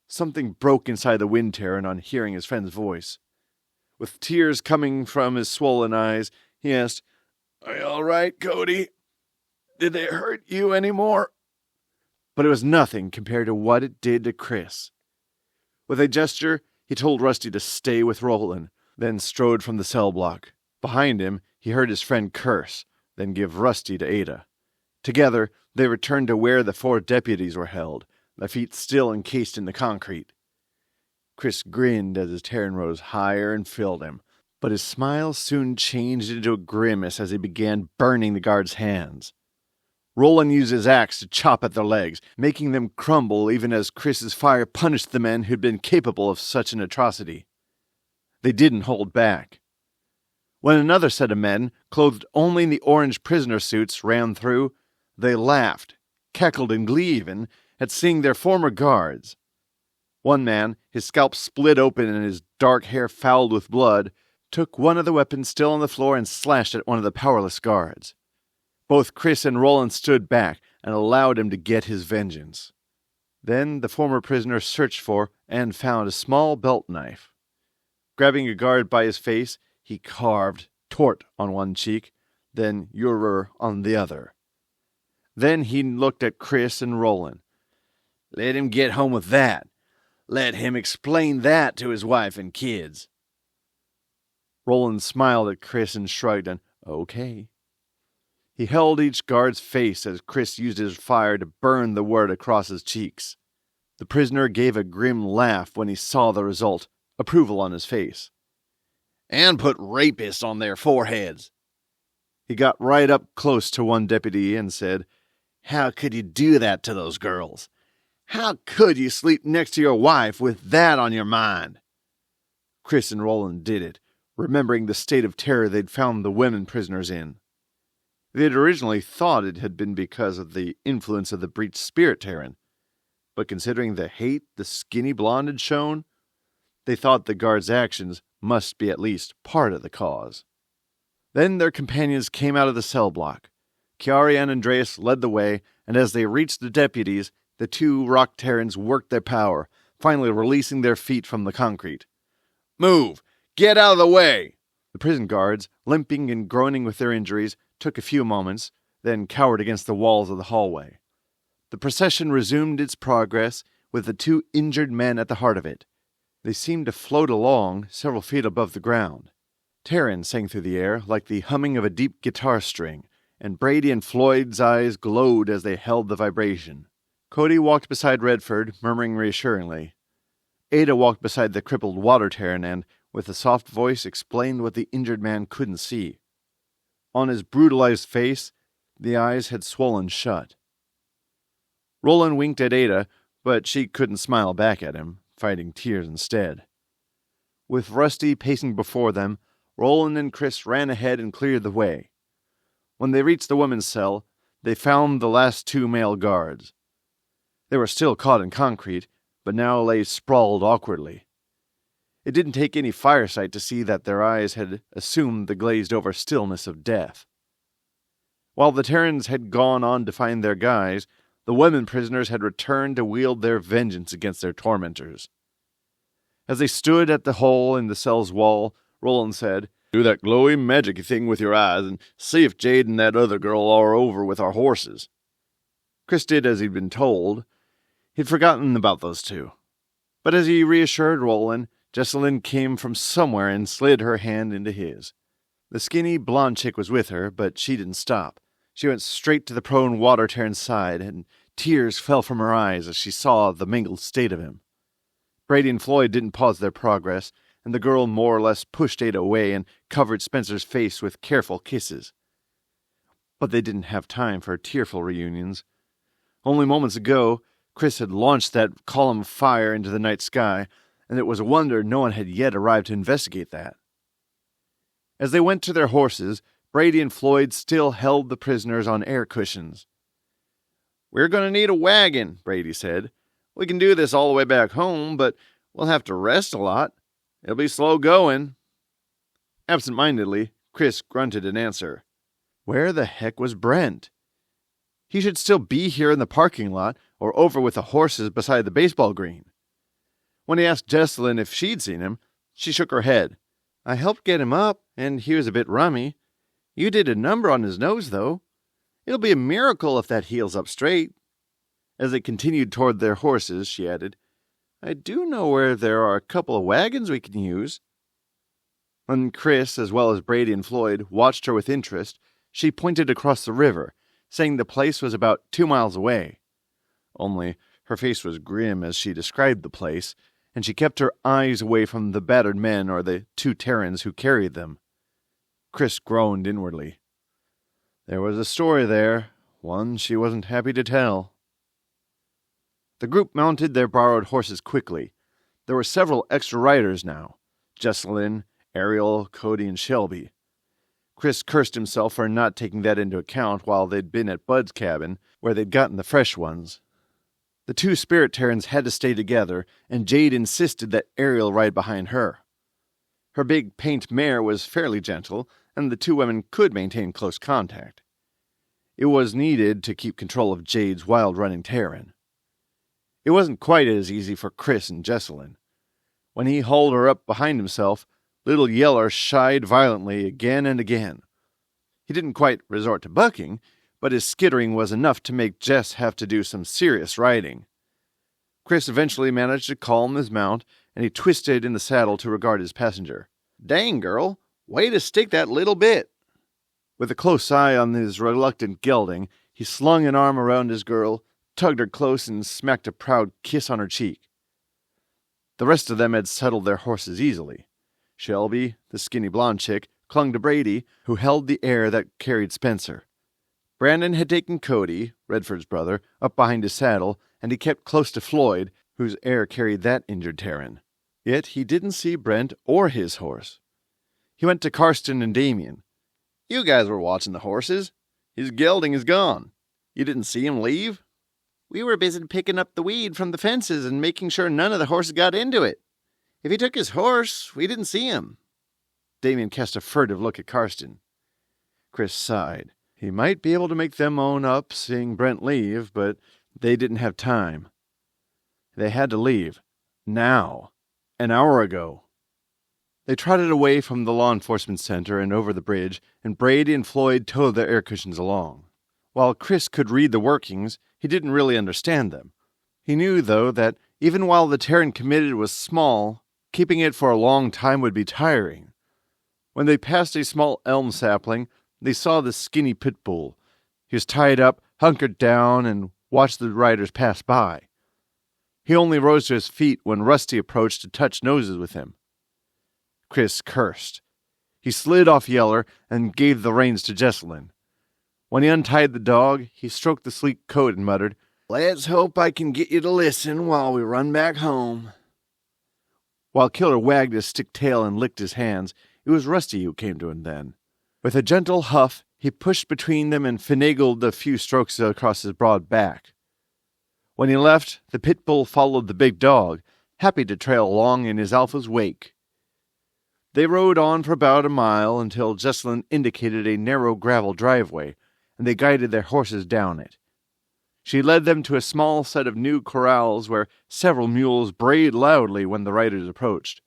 Something broke inside the wind Taran on hearing his friend's voice. With tears coming from his swollen eyes, he asked, "Are you all right, Cody? Did they hurt you anymore?" But it was nothing compared to what it did to Chris. With a gesture, he told Rusty to stay with Roland, then strode from the cell block. Behind him, he heard his friend curse, then give Rusty to Ada. Together, they returned to where the 4 deputies were held, their feet still encased in the concrete. Chris grinned as his Taran rose higher and filled him, but his smile soon changed into a grimace as he began burning the guards' hands. Roland used his axe to chop at their legs, making them crumble even as Chris's fire punished the men who'd been capable of such an atrocity. They didn't hold back. When another set of men, clothed only in the orange prisoner suits, ran through, they laughed, cackled in glee even, at seeing their former guards. One man, his scalp split open and his dark hair fouled with blood, took one of the weapons still on the floor and slashed at one of the powerless guards. Both Chris and Roland stood back and allowed him to get his vengeance. Then the former prisoner searched for and found a small belt knife. Grabbing a guard by his face, he carved Tort on one cheek, then Urer on the other. Then he looked at Chris and Roland. "Let him get home with that. Let him explain that to his wife and kids." Roland smiled at Chris and shrugged an "okay." He held each guard's face as Chris used his fire to burn the word across his cheeks. The prisoner gave a grim laugh when he saw the result. approval on his face. And put rapists on their foreheads. He got right up close to one deputy and said, How could you do that to those girls? How could you sleep next to your wife with that on your mind? Chris and Roland did it, remembering the state of terror they'd found the women prisoners in. They had originally thought it had been because of the influence of the breached spirit Tarin, but considering the hate the skinny blonde had shown, they thought the guards' actions must be at least part of the cause. Then their companions came out of the cell block. Chiari and Andreas led the way, and as they reached the deputies, the two rock Tarins worked their power, finally releasing their feet from the concrete. Move! Get out of the way! The prison guards, limping and groaning with their injuries, took a few moments, then cowered against the walls of the hallway. The procession resumed its progress, with the two injured men at the heart of it. They seemed to float along several feet above the ground. Tarin sang through the air like the humming of a deep guitar string, and Brady and Floyd's eyes glowed as they held the vibration. Cody walked beside Redford, murmuring reassuringly. Ada walked beside the crippled water Tarin and, with a soft voice, explained what the injured man couldn't see. On his brutalized face, the eyes had swollen shut. Roland winked at Ada, but she couldn't smile back at him, fighting tears instead. With Rusty pacing before them, Roland and Chris ran ahead and cleared the way. When they reached the women's cell, they found the last two male guards. They were still caught in concrete, but now lay sprawled awkwardly. It didn't take any firesight to see that their eyes had assumed the glazed-over stillness of death. While the Tarins had gone on to find their guys, the women prisoners had returned to wield their vengeance against their tormentors. As they stood at the hole in the cell's wall, Roland said, Do that glowy magic thing with your eyes and see if Jade and that other girl are over with our horses. Chris did as he'd been told. He'd forgotten about those two. But as he reassured Roland, Jessalyn came from somewhere and slid her hand into his. The skinny, blonde chick was with her, but she didn't stop. She went straight to the prone water Tarin's side, and tears fell from her eyes as she saw the mingled state of him. Brady and Floyd didn't pause their progress, and the girl more or less pushed Ada away and covered Spencer's face with careful kisses. But they didn't have time for tearful reunions. Only moments ago, Chris had launched that column of fire into the night sky, and it was a wonder no one had yet arrived to investigate that. As they went to their horses, Brady and Floyd still held the prisoners on air cushions. We're going to need a wagon, Brady said. We can do this all the way back home, but we'll have to rest a lot. It'll be slow going. Absent-mindedly, Chris grunted an answer. Where the heck was Brent? He should still be here in the parking lot or over with the horses beside the baseball green. When he asked Jessalyn if she'd seen him, she shook her head. I helped get him up, and he was a bit rummy. You did a number on his nose, though. It'll be a miracle if that heals up straight. As they continued toward their horses, she added, I do know where there are a couple of wagons we can use. When Chris, as well as Brady and Floyd, watched her with interest, she pointed across the river, saying the place was about 2 miles away. Only her face was grim as she described the place, and she kept her eyes away from the battered men or the two Tarins who carried them. Chris groaned inwardly. There was a story there, one she wasn't happy to tell. The group mounted their borrowed horses quickly. There were several extra riders now, Jessalyn, Ariel, Cody, and Shelby. Chris cursed himself for not taking that into account while they'd been at Bud's cabin, where they'd gotten the fresh ones. The two spirit Tarins had to stay together, and Jade insisted that Ariel ride behind her. Her big paint mare was fairly gentle, and the two women could maintain close contact. It was needed to keep control of Jade's wild-running Tarin. It wasn't quite as easy for Chris and Jessalyn. When he hauled her up behind himself, Little Yeller shied violently again and again. He didn't quite resort to bucking, but his skittering was enough to make Jess have to do some serious riding. Chris eventually managed to calm his mount, and he twisted in the saddle to regard his passenger. Dang, girl, way to stick that little bit. With a close eye on his reluctant gelding, he slung an arm around his girl, tugged her close, and smacked a proud kiss on her cheek. The rest of them had settled their horses easily. Shelby, the skinny blonde chick, clung to Brady, who held the air that carried Spencer. Brandon had taken Cody, Redford's brother, up behind his saddle, and he kept close to Floyd, whose air carried that injured Tarin. Yet he didn't see Brent or his horse. He went to Karsten and Damien. "You guys were watching the horses. His gelding is gone. You didn't see him leave?" "We were busy picking up the weed from the fences and making sure none of the horses got into it. If he took his horse, we didn't see him." Damien cast a furtive look at Karsten. Chris sighed. He might be able to make them own up seeing Brent leave, but they didn't have time. They had to leave. Now. An hour ago. They trotted away from the law enforcement center and over the bridge, and Brady and Floyd towed their air cushions along. While Chris could read the workings, he didn't really understand them. He knew, though, that even while the Terran committed was small, keeping it for a long time would be tiring. When they passed a small elm sapling, they saw the skinny pit bull. He was tied up, hunkered down, and watched the riders pass by. He only rose to his feet when Rusty approached to touch noses with him. Chris cursed. He slid off Yeller and gave the reins to Jesselyn. When he untied the dog, he stroked the sleek coat and muttered, "Let's hope I can get you to listen while we run back home." While Killer wagged his stick tail and licked his hands, it was Rusty who came to him then. With a gentle huff, he pushed between them and finagled a few strokes across his broad back. When he left, the pit bull followed the big dog, happy to trail along in his alpha's wake. They rode on for about a mile until Jesselyn indicated a narrow gravel driveway, and they guided their horses down it. She led them to a small set of new corrals where several mules brayed loudly when the riders approached.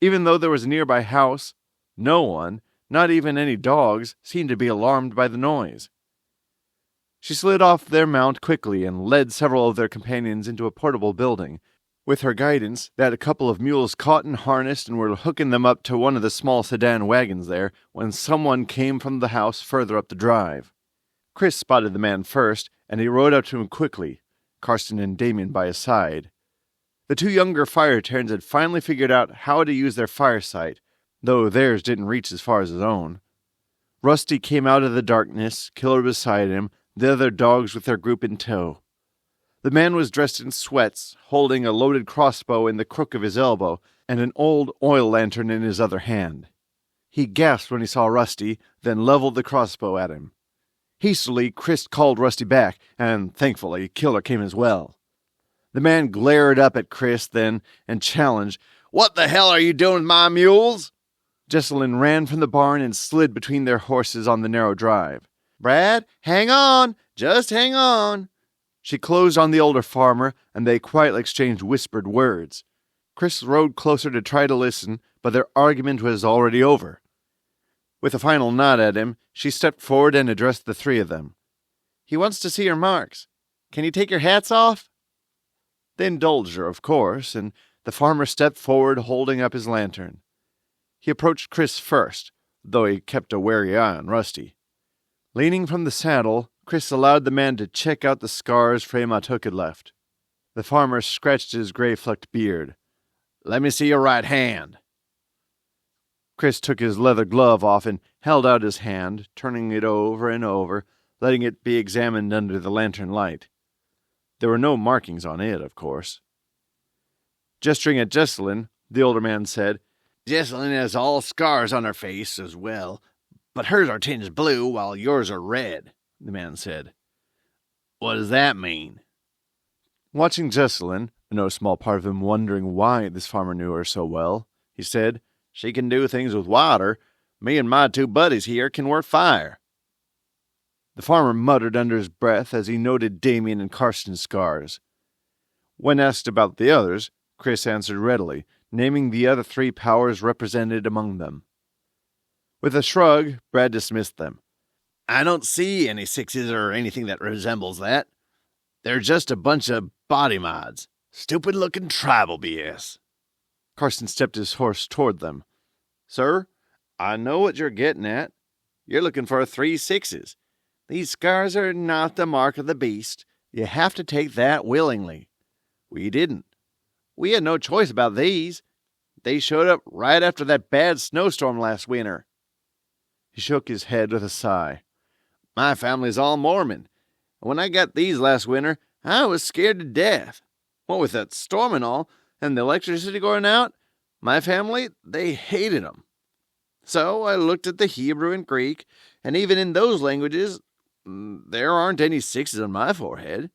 Even though there was a nearby house, no one, not even any dogs, seemed to be alarmed by the noise. She slid off their mount quickly and led several of their companions into a portable building. With her guidance, they had a couple of mules caught and harnessed and were hooking them up to one of the small sedan wagons there when someone came from the house further up the drive. Chris spotted the man first, and he rode up to him quickly, Karsten and Damien by his side. The two younger fire Terrans had finally figured out how to use their fire sight, though theirs didn't reach as far as his own. Rusty came out of the darkness, Killer beside him, the other dogs with their group in tow. The man was dressed in sweats, holding a loaded crossbow in the crook of his elbow and an old oil lantern in his other hand. He gasped when he saw Rusty, then leveled the crossbow at him. Hastily, Chris called Rusty back, and thankfully, Killer came as well. The man glared up at Chris then and challenged, "What the hell are you doing with my mules?" Jesselyn ran from the barn and slid between their horses on the narrow drive. "Brad, hang on! Just hang on!" She closed on the older farmer, and they quietly exchanged whispered words. Chris rode closer to try to listen, but their argument was already over. With a final nod at him, she stepped forward and addressed the three of them. "He wants to see your marks. Can you take your hats off?" They indulged her, of course, and the farmer stepped forward holding up his lantern. He approached Chris first, though he kept a wary eye on Rusty. Leaning from the saddle, Chris allowed the man to check out the scars Frey Matuk had left. The farmer scratched his gray-flecked beard. "Let me see your right hand." Chris took his leather glove off and held out his hand, turning it over and over, letting it be examined under the lantern light. There were no markings on it, of course. Gesturing at Jesselyn, the older man said, "Jesselyn has all scars on her face as well, but hers are tinged blue while yours are red," the man said. "What does that mean?" Watching Jesselyn, no small part of him wondering why this farmer knew her so well, he said, "She can do things with water. Me and my two buddies here can work fire." The farmer muttered under his breath as he noted Damien and Karsten's scars. When asked about the others, Chris answered readily, naming the other three powers represented among them. With a shrug, Brad dismissed them. "I don't see any sixes or anything that resembles that. They're just a bunch of body mods. Stupid-looking tribal BS." Karsten stepped his horse toward them. "Sir, I know what you're getting at. You're looking for 3 6s. These scars are not the mark of the beast. You have to take that willingly. We didn't. We had no choice about these. They showed up right after that bad snowstorm last winter." He shook his head with a sigh. "My family's all Mormon, and when I got these last winter, I was scared to death. What with that storm and all, and the electricity going out, my family, they hated 'em. So I looked at the Hebrew and Greek, and even in those languages, there aren't any 6s on my forehead.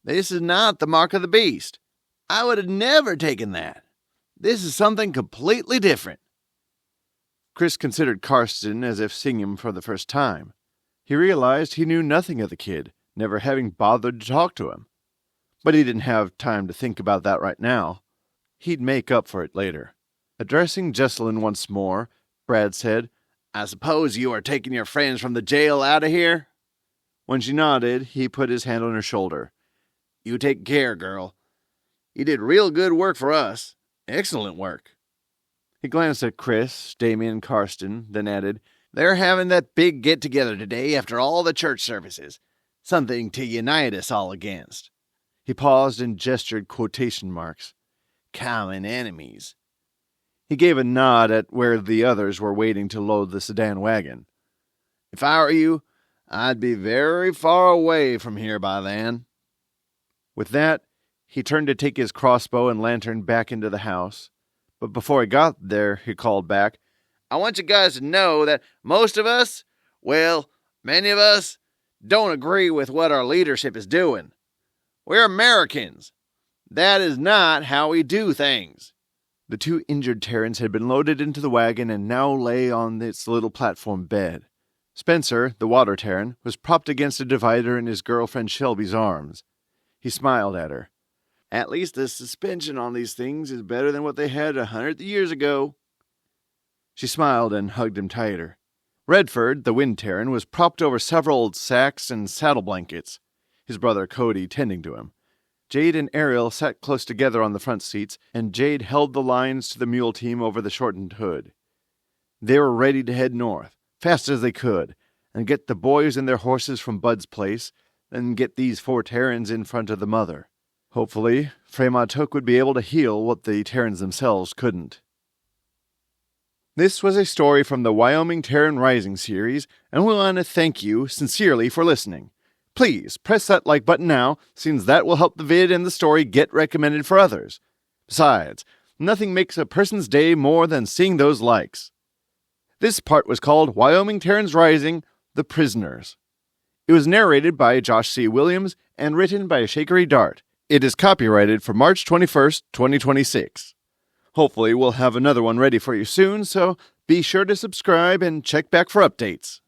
This is not the mark of the beast. I would have never taken that. This is something completely different." Chris considered Karsten as if seeing him for the first time. He realized he knew nothing of the kid, never having bothered to talk to him. But he didn't have time to think about that right now. He'd make up for it later. Addressing Jesselyn once more, Brad said, "I suppose you are taking your friends from the jail out of here?" When she nodded, he put his hand on her shoulder. "You take care, girl. You did real good work for us. Excellent work." He glanced at Chris, Damien, and Karsten, then added, "They're having that big get-together today after all the church services. Something to unite us all against." He paused and gestured quotation marks. "Common enemies." He gave a nod at where the others were waiting to load the sedan wagon. "If I were you, I'd be very far away from here by then." With that, he turned to take his crossbow and lantern back into the house. But before he got there, he called back, "I want you guys to know that most of us, well, many of us, don't agree with what our leadership is doing. We're Americans. That is not how we do things." The 2 injured Tarins had been loaded into the wagon and now lay on its little platform bed. Spencer, the water Tarin, was propped against a divider in his girlfriend Shelby's arms. He smiled at her. "At least the suspension on these things is better than what they had 100 years ago." She smiled and hugged him tighter. Redford, the wind Tarin, was propped over several old sacks and saddle blankets, his brother Cody tending to him. Jade and Ariel sat close together on the front seats, and Jade held the lines to the mule team over the shortened hood. They were ready to head north, fast as they could, and get the boys and their horses from Bud's place, then get these 4 Tarins in front of the mother. Hopefully, Freymatuk would be able to heal what the Tarins themselves couldn't. This was a story from the Wyoming Tarin Rising series, and we want to thank you sincerely for listening. Please press that like button now, since that will help the vid and the story get recommended for others. Besides, nothing makes a person's day more than seeing those likes. This part was called Wyoming Tarin's Rising, The Prisoners. It was narrated by Josh C. Williams and written by Ashakery Dart. It is copyrighted for March 21st, 2026. Hopefully we'll have another one ready for you soon, so be sure to subscribe and check back for updates.